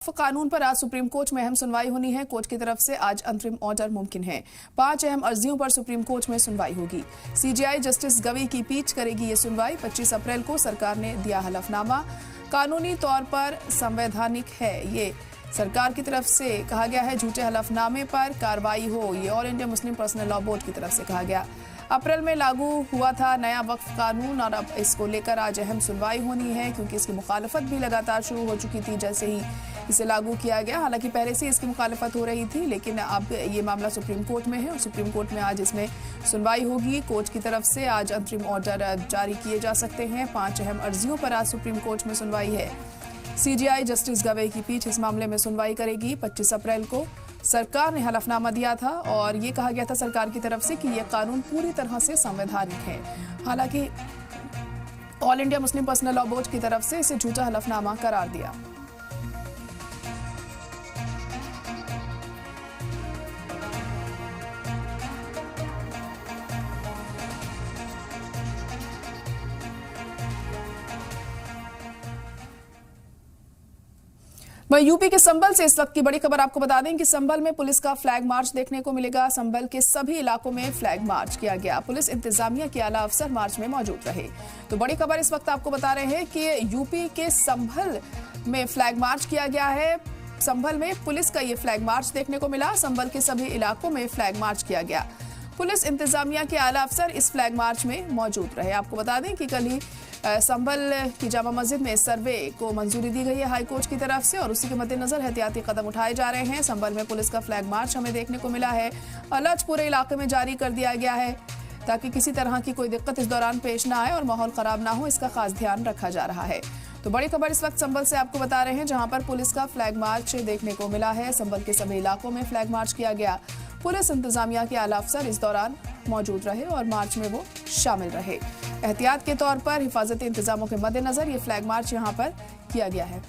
कानून पर आज सुप्रीम कोर्ट में अहम सुनवाई होनी है। कोर्ट की तरफ से आज अंतरिम ऑर्डर मुमकिन है। 5 अहम अर्जियों पर सुप्रीम कोर्ट में सुनवाई होगी। सीजेआई जस्टिस गवई की पीठ करेगी ये सुनवाई। 25 अप्रैल को सरकार ने दिया हलफनामा। कानूनी तौर पर संवैधानिक है, ये सरकार की तरफ से कहा गया है। झूठे हलफनामे पर कार्रवाई हो, ये all India Muslim personal law board की तरफ से कहा गया। अप्रैल में लागू हुआ था नया वक्फ कानून और अब इसको लेकर आज अहम सुनवाई होनी है, क्योंकि इसकी मुखालफत भी लगातार शुरू हो चुकी थी जैसे ही इसे लागू किया गया। हालांकि पहले से इसकी मुखालफत हो रही थी, लेकिन अब ये मामला सुप्रीम कोर्ट में है और सुप्रीम कोर्ट में आज इसमें सुनवाई होगी। कोर्ट की तरफ से आज अंतरिम ऑर्डर जारी किए जा सकते हैं। 5 अहम अर्जियों पर आज सुप्रीम कोर्ट में सुनवाई है। सीजेआई जस्टिस गवई की पीठ इस मामले में सुनवाई करेगी। 25 अप्रैल को सरकार ने हलफनामा दिया था और ये कहा गया था सरकार की तरफ से कि यह कानून पूरी तरह से संवैधानिक है। हालांकि all India Muslim personal law board की तरफ से इसे झूठा हलफनामा करार दिया। वहीं यूपी के संभल से इस वक्त की बड़ी खबर आपको बता दें कि संभल में पुलिस का फ्लैग मार्च देखने को मिलेगा। संभल के सभी इलाकों में फ्लैग मार्च किया गया। पुलिस इंतजामिया के आला अफसर मार्च में मौजूद रहे। तो बड़ी खबर इस वक्त आपको बता रहे हैं कि यूपी के संभल में फ्लैग मार्च किया गया है। संभल में पुलिस का ये फ्लैग मार्च देखने को मिला। संभल के सभी इलाकों में फ्लैग मार्च किया गया। पुलिस इंतजामिया के आला अफसर इस फ्लैग मार्च में मौजूद रहे। आपको बता दें कि कल ही संभल की जामा मस्जिद में सर्वे को मंजूरी दी गई है हाई कोर्ट की तरफ से और उसी के मद्देनजर एहतियाती कदम उठाए जा रहे हैं। संभल में पुलिस का फ्लैग मार्च हमें देखने को मिला है। अलर्ट पूरे इलाके में जारी कर दिया गया है ताकि किसी तरह की कोई दिक्कत इस दौरान पेश ना आए और माहौल खराब ना हो, इसका खास ध्यान रखा जा रहा है। तो बड़ी खबर इस वक्त संभल से आपको बता रहे हैं, जहां पर पुलिस का फ्लैग मार्च देखने को मिला है। संभल के सभी इलाकों में फ्लैग मार्च किया गया। पुलिस इंतजामिया के आला अफसर इस दौरान मौजूद रहे और मार्च में वो शामिल रहे। एहतियात के तौर पर हिफाजती इंतजामों के मद्देनजर ये फ्लैग मार्च यहां पर किया गया है।